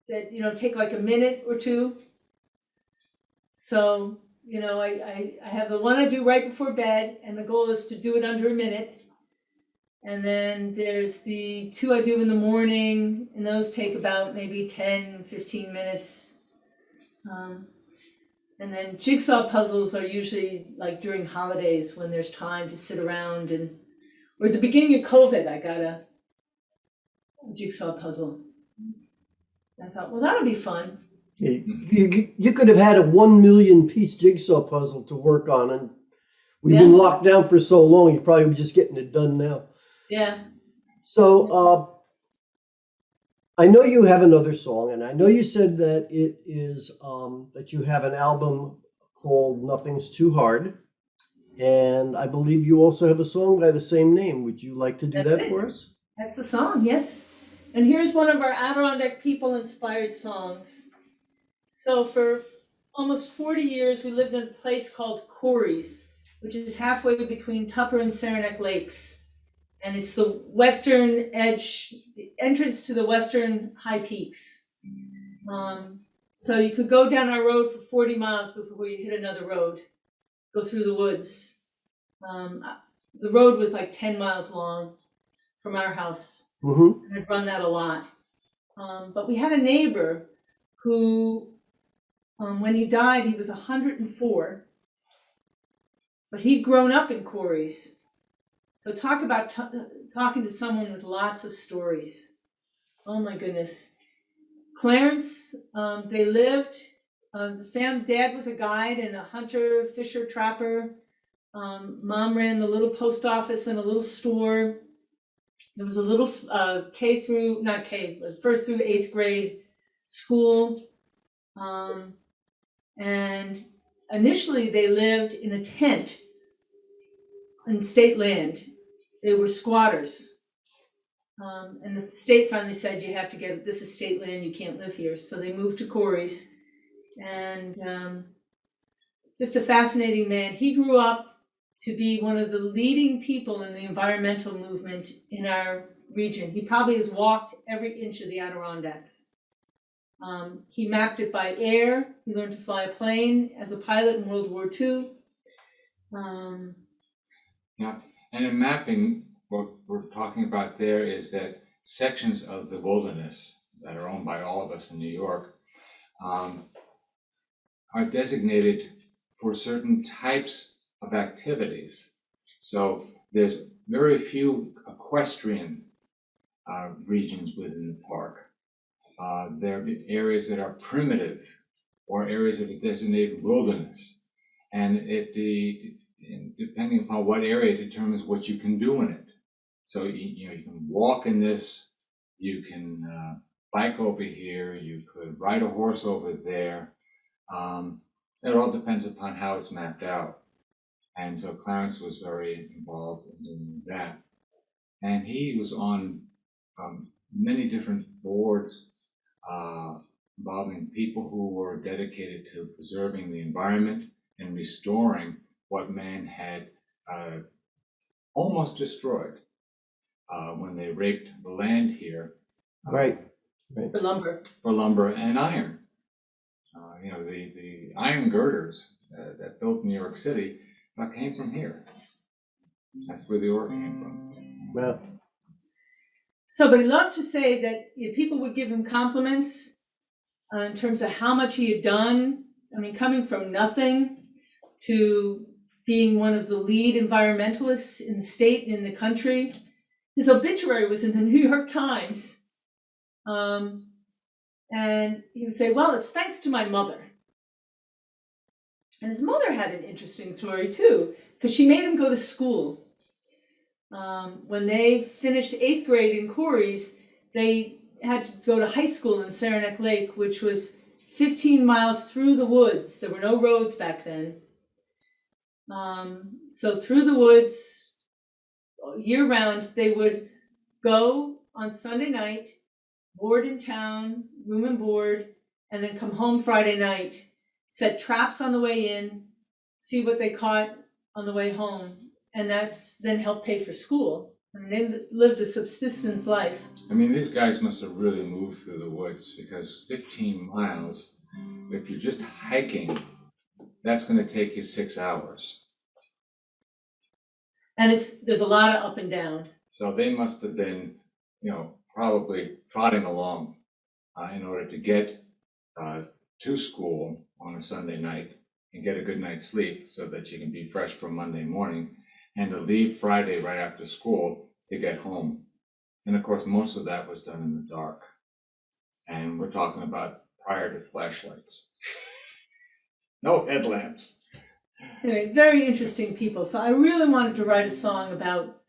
that take like a minute or two. So I have the one I do right before bed, and the goal is to do it under a minute. And then there's the 2 I do in the morning, and those take about maybe 10, 15 minutes. And then jigsaw puzzles are usually like during holidays when there's time to sit around, or at the beginning of COVID, I got a jigsaw puzzle. I thought, well, that'll be fun. You could have had a 1 million piece jigsaw puzzle to work on, and we've been locked down for so long, you're probably just getting it done now. Yeah. So I know you have another song, and I know you said that it is that you have an album called Nothing's Too Hard, and I believe you also have a song by the same name. Would you like to do that for us? That's the song, yes. And here's one of our Adirondack people-inspired songs. So for almost 40 years, we lived in a place called Corey's, which is halfway between Tupper and Saranac Lakes. And it's the western edge, the entrance to the western high peaks. So you could go down our road for 40 miles before you hit another road, go through the woods. The road was like 10 miles long from our house. Mm-hmm. And I'd run that a lot. But we had a neighbor who, when he died, he was 104. But he'd grown up in Corey's. So talk about talking to someone with lots of stories. Oh my goodness. Clarence, they lived, dad was a guide and a hunter, fisher, trapper. Mom ran the little post office and a little store. There was a little first through 8th grade school. And initially they lived in a tent in state land. They were squatters. And the state finally said, this is state land, you can't live here. So they moved to Corey's. And just a fascinating man. He grew up to be one of the leading people in the environmental movement in our region. He probably has walked every inch of the Adirondacks. He mapped it by air. He learned to fly a plane as a pilot in World War II. Yeah, and in mapping, what we're talking about there is that sections of the wilderness that are owned by all of us in New York are designated for certain types of activities. So there's very few equestrian regions within the park. There are areas that are primitive or areas that are designated wilderness. And depending upon what area, it determines what you can do in it. So you can walk in this, you can bike over here, you could ride a horse over there. It all depends upon how it's mapped out. And so Clarence was very involved in doing that. And he was on many different boards involving people who were dedicated to preserving the environment and restoring what man had almost destroyed when they raped the land here. Right. For lumber. And iron. The iron girders that built New York City came from here. That's where the ore came from. Well, So, but he loved to say that people would give him compliments in terms of how much he had done. I mean, coming from nothing to being one of the lead environmentalists in the state and in the country. His obituary was in the New York Times. And he would say, well, it's thanks to my mother. And his mother had an interesting story too, because she made him go to school. When they finished 8th grade in Corey's, they had to go to high school in Saranac Lake, which was 15 miles through the woods. There were no roads back then. So through the woods, year round, they would go on Sunday night, board in town, room and board, and then come home Friday night, set traps on the way in, see what they caught on the way home, and that's then helped pay for school. I mean, they lived a subsistence life. I mean, these guys must have really moved through the woods, because 15 miles, if you're just hiking, that's going to take you 6 hours. And there's a lot of up and down. So they must have been, probably trotting along in order to get to school on a Sunday night and get a good night's sleep so that you can be fresh for Monday morning, and to leave Friday right after school to get home. And of course, most of that was done in the dark. And we're talking about prior to flashlights. No headlamps. Anyway, very interesting people. So I really wanted to write a song about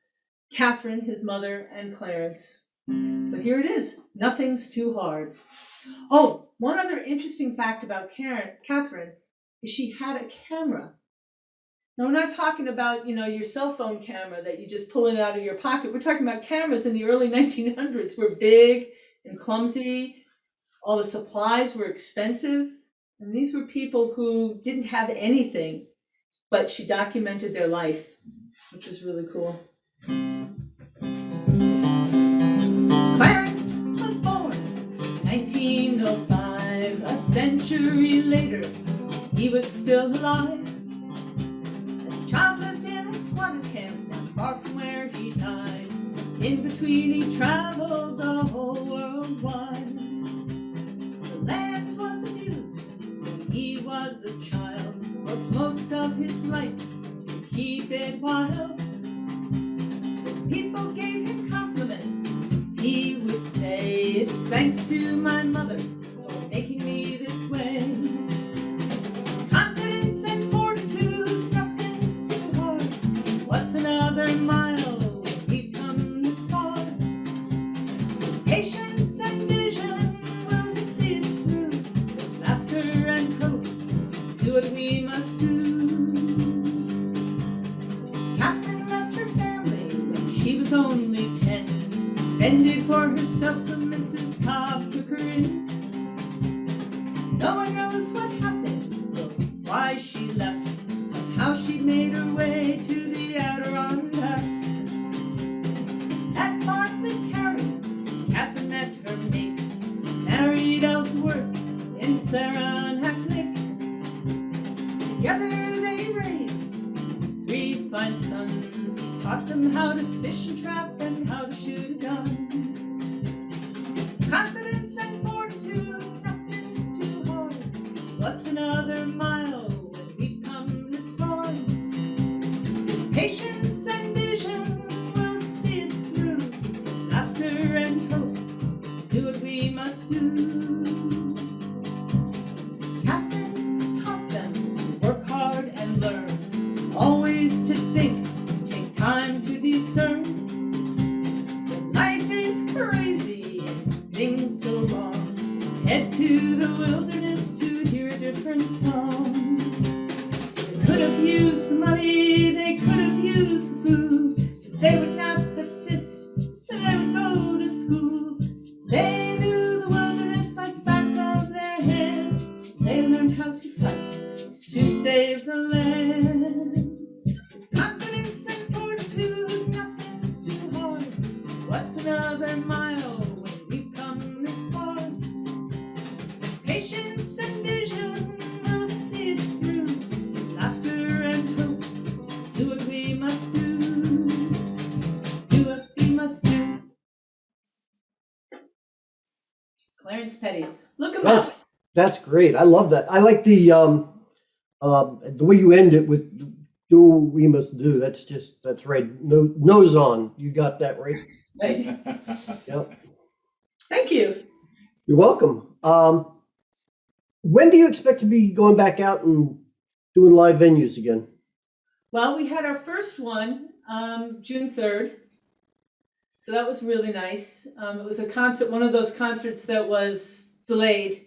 Catherine, his mother, and Clarence. So here it is. Nothing's too hard. Oh, one other interesting fact about Catherine is she had a camera. Now, we're not talking about, your cell phone camera that you just pull it out of your pocket. We're talking about cameras in the early 1900s were big and clumsy. All the supplies were expensive. And these were people who didn't have anything, but she documented their life, which was really cool. Clarence was born 1905. A century later, he was still alive. As a child lived in a squatter's camp, not far from where he died. In between, he traveled the whole world wide. The land was abused when he was a child. Worked most of his life to keep it wild. When people gave him compliments, he would say, it's thanks to my mother for making me this way. Confidence and fortitude, nothing's too hard. What's another mile when we've come this far? Patience and vision will see it through. With laughter and hope, do what we must do. Catherine left her family when she was only 10. Fended for herself till Mrs. Cobb took her in. No one knows what happened or why she left. Somehow she made her way to the Adirondacks. At Bartlett County, Catherine met her mate. Married Ellsworth in Saranac Lake. Together they raised fine sons. He taught them how to fish and trap and how to shoot a gun. Confidence and fortitude, nothing's too hard. What's another mile when we've come this far? Patience and vision, we'll see it through. Laughter and hope, do what we must do. Catherine taught them to work hard and learn, always to think, take time to discern. When life is crazy and things go wrong, head to the wilderness to hear a different song. They could have used the money, they could have used the food, but they would not subsist, so they would go to school. They knew the wilderness like the back of their hand. They learned how to fight to save the land. Confidence and fortitude, nothing's too hard. What's another mile when we've come this far? Patience and vision, we'll see it through. Laughter and hope, do what we must do. Do what we must do. Clarence Petty. Look him up. That's great. I love that. I like the way you end it with "do what we must do." That's right. No, nose on. You got that right. Right. Yep. Thank you. You're welcome. When do you expect to be going back out and doing live venues again? Well, we had our first one June 3rd. So that was really nice. It was a concert, one of those concerts that was delayed.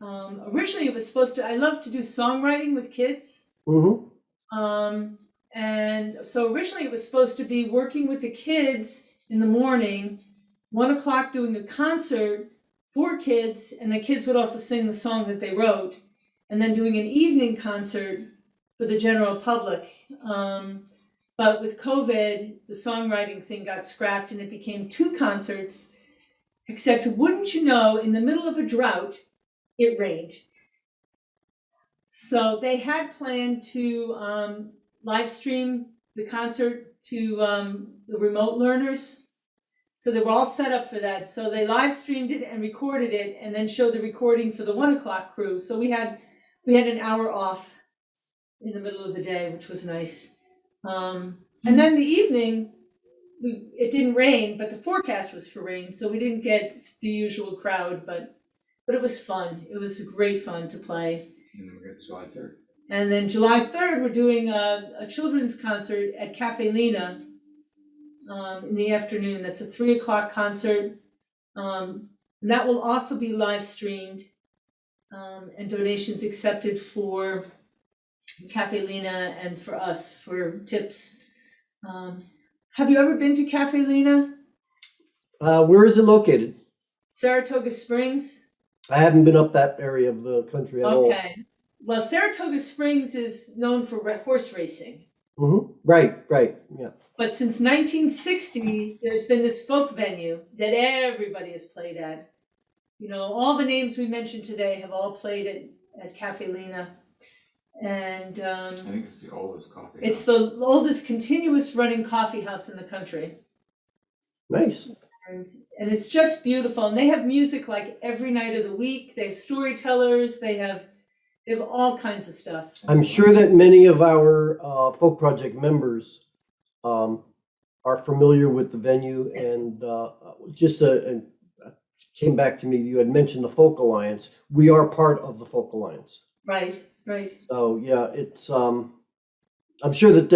Originally it was supposed to, I love to do songwriting with kids. Mm-hmm. And so originally it was supposed to be working with the kids in the morning, 1 o'clock doing a concert for kids, and the kids would also sing the song that they wrote, and then doing an evening concert for the general public. But with COVID, the songwriting thing got scrapped and it became 2 concerts, except wouldn't you know, in the middle of a drought, it rained. So they had planned to live stream the concert to the remote learners. So they were all set up for that. So they live streamed it and recorded it and then showed the recording for the 1 o'clock crew. So we had an hour off in the middle of the day, which was nice. And then the evening, it didn't rain, but the forecast was for rain. So we didn't get the usual crowd, but it was fun. It was great fun to play. And then we got July 3rd. And then July 3rd, we're doing a children's concert at Cafe Lena in the afternoon. That's a 3 o'clock concert. And that will also be live streamed and donations accepted for Cafe Lena and for us for tips. Have you ever been to Cafe Lena? Where is it located? Saratoga Springs? I haven't been up that area of the country at all. Okay. Well, Saratoga Springs is known for horse racing. Mm-hmm. Right, yeah. But since 1960, there's been this folk venue that everybody has played at. You know, all the names we mentioned today have all played at Cafe Lena. And I think it's the oldest coffee house. it's the oldest continuous running coffee house in the country. Nice. And it's just beautiful. And they have music like every night of the week. They have storytellers. They have all kinds of stuff. I'm sure that many of our Folk Project members are familiar with the venue. Yes. And came back to me, you had mentioned the Folk Alliance. We are part of the Folk Alliance. Right. So yeah, it's I'm sure that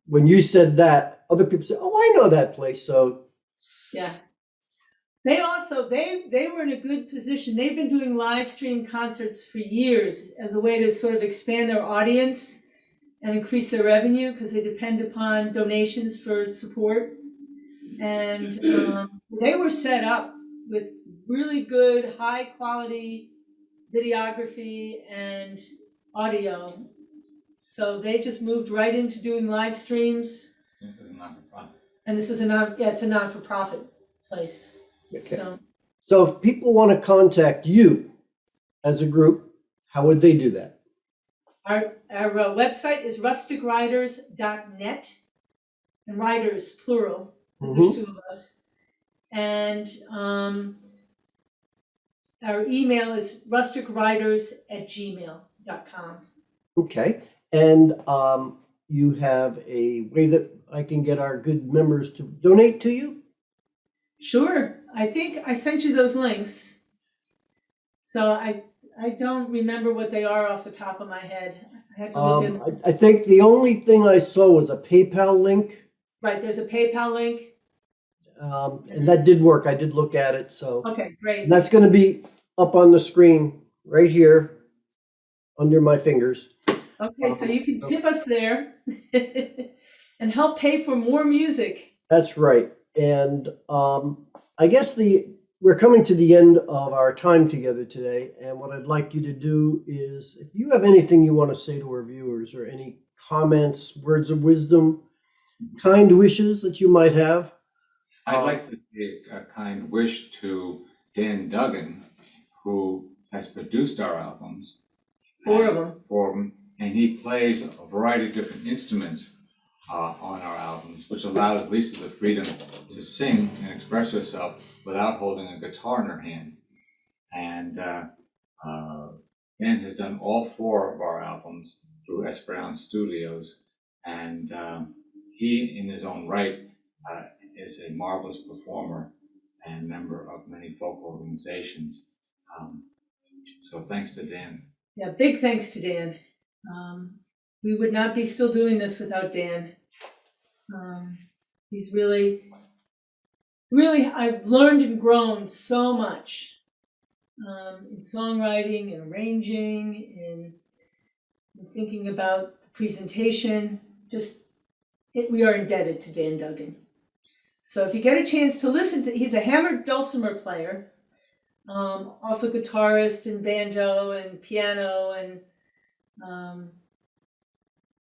when you said that, other people say, "Oh, I know that place." So Yeah. They also, they were in a good position. They've been doing live stream concerts for years as a way to sort of expand their audience and increase their revenue because they depend upon donations for support. And they were set up with really good, high quality videography and audio. So they just moved right into doing live streams. This is a non-for-profit. And this is it's a non-for-profit place. okay. So if people want to contact you as a group, how would they do that? Our website is rusticriders.net, and riders plural, because there's two of us. And our email is rusticriders@gmail.com. Okay, and you have a way that I can get our good members to donate to you? Sure. I think I sent you those links. So I don't remember what they are off the top of my head. I had to look in. I think the only thing I saw was a PayPal link, Right, there's a PayPal link. and that did work. I did look at it, so. Okay, great. And that's going to be up on the screen right here under my fingers. Okay, so you can tip us there and help pay for more music. That's right. And I guess we're coming to the end of our time together today. And what I'd like you to do is, if you have anything you want to say to our viewers, or any comments, words of wisdom, kind wishes that you might have. I'd like to say a kind wish to Dan Duggan, who has produced our albums. Four of them. And he plays a variety of different instruments on our albums, which allows Lisa the freedom to sing and express herself without holding a guitar in her hand. And Dan has done all four of our albums through S. Brown Studios, and he, in his own right, is a marvelous performer and member of many folk organizations. So thanks to Dan. Yeah, big thanks to Dan. We would not be still doing this without Dan. He's really, I've learned and grown so much in songwriting and arranging and thinking about the presentation. We are indebted to Dan Duggan. So if you get a chance to listen to, he's a hammered dulcimer player, also guitarist and banjo and piano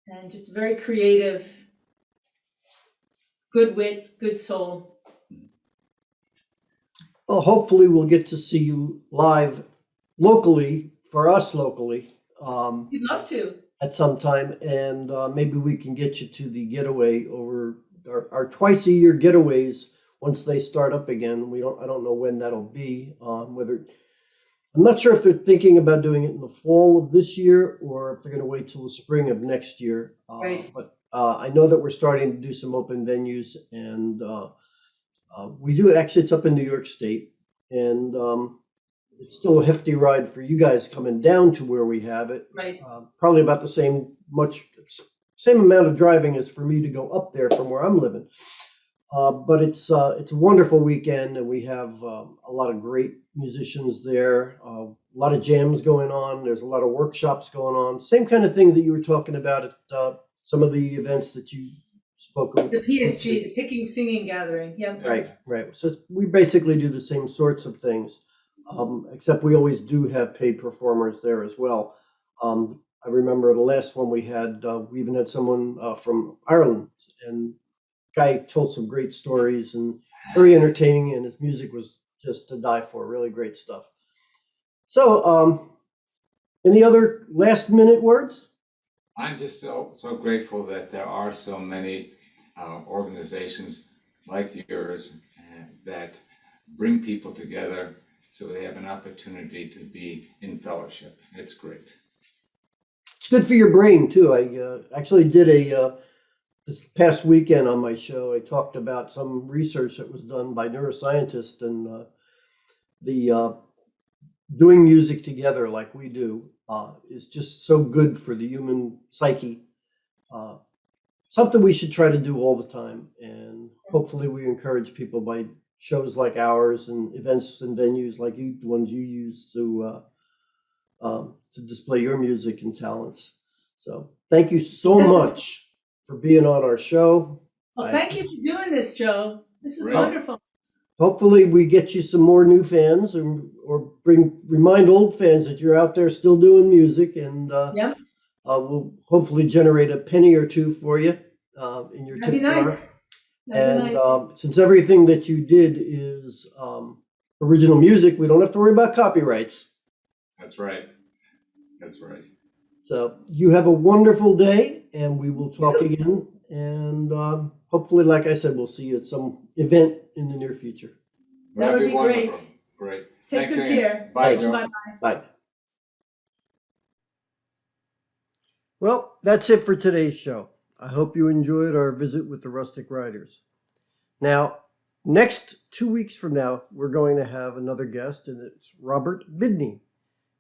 and just very creative, good wit, good soul. Well, hopefully we'll get to see you live locally, for us locally. We'd love to. At some time, and maybe we can get you to the getaway over our twice a year getaways once they start up again. I don't know when that'll be. I'm not sure if they're thinking about doing it in the fall of this year or if they're going to wait till the spring of next year. Right. But I know that we're starting to do some open venues, and we do it. Actually, it's up in New York State, and it's still a hefty ride for you guys coming down to where we have it. Right. Probably about the same amount of driving as for me to go up there from where I'm living. But it's a wonderful weekend, and we have a lot of great musicians there. A lot of jams going on. There's a lot of workshops going on. Same kind of thing that you were talking about at some of the events that you spoke of. The PSG, the Picking Singing Gathering. Yep. Right. So we basically do the same sorts of things, except we always do have paid performers there as well. I remember the last one we had, we even had someone from Ireland, and guy told some great stories and very entertaining, and his music was just to die for. Really great stuff. So, any other last minute words? I'm just so grateful that there are so many organizations like yours that bring people together so they have an opportunity to be in fellowship. It's great. It's good for your brain too. I actually did this past weekend on my show. I talked about some research that was done by neuroscientists, and the doing music together like we do is just so good for the human psyche. Something we should try to do all the time, and hopefully we encourage people by shows like ours and events and venues like the ones you use to display your music and talents. So thank you so much for being on our show. Well, thank you for doing this, Joe. This is Great. wonderful. Hopefully we get you some more new fans, or remind old fans that you're out there still doing music, and Yep. We'll hopefully generate a penny or two for you in your That'd be tip jar. nice. That'd be And nice. since everything that you did is original music, we don't have to worry about copyrights. That's right. That's right. So you have a wonderful day, and we will talk again. And hopefully, like I said, we'll see you at some event in the near future. That would be great. wonderful. Great. Take Thanks good again. care. Bye, Thanks. Joe. Bye. Bye. Well, that's it for today's show. I hope you enjoyed our visit with the Rustic Riders. Now, next 2 weeks from now, we're going to have another guest, and it's Robert Bidney.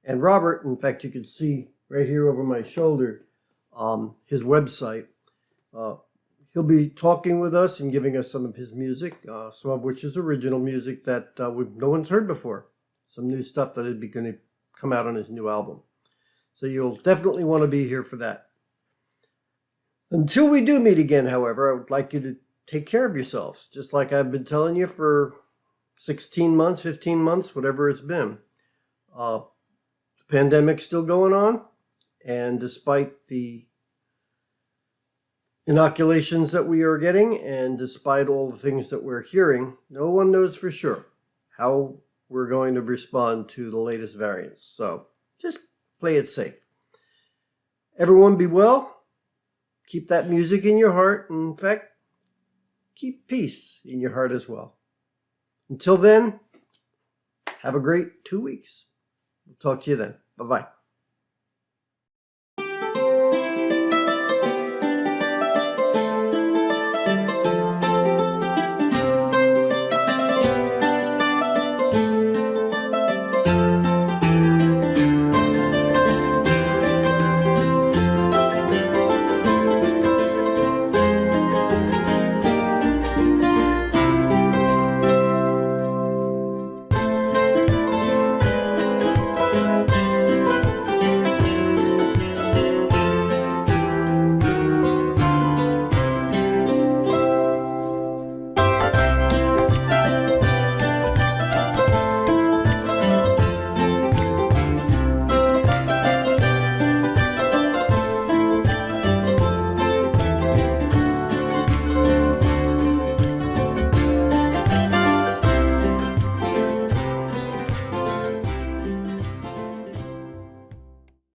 And Robert, in fact, you can see right here over my shoulder, his website. He'll be talking with us and giving us some of his music, some of which is original music that no one's heard before. Some new stuff that is going to come out on his new album. So you'll definitely want to be here for that. Until we do meet again, however, I would like you to take care of yourselves, just like I've been telling you for 16 months, 15 months, whatever it's been. The pandemic's still going on, and despite the inoculations that we are getting, and despite all the things that we're hearing, no one knows for sure how we're going to respond to the latest variants. So just play it safe. Everyone be well. Keep that music in your heart. And in fact, keep peace in your heart as well. Until then, have a great 2 weeks. We'll talk to you then. Bye-bye.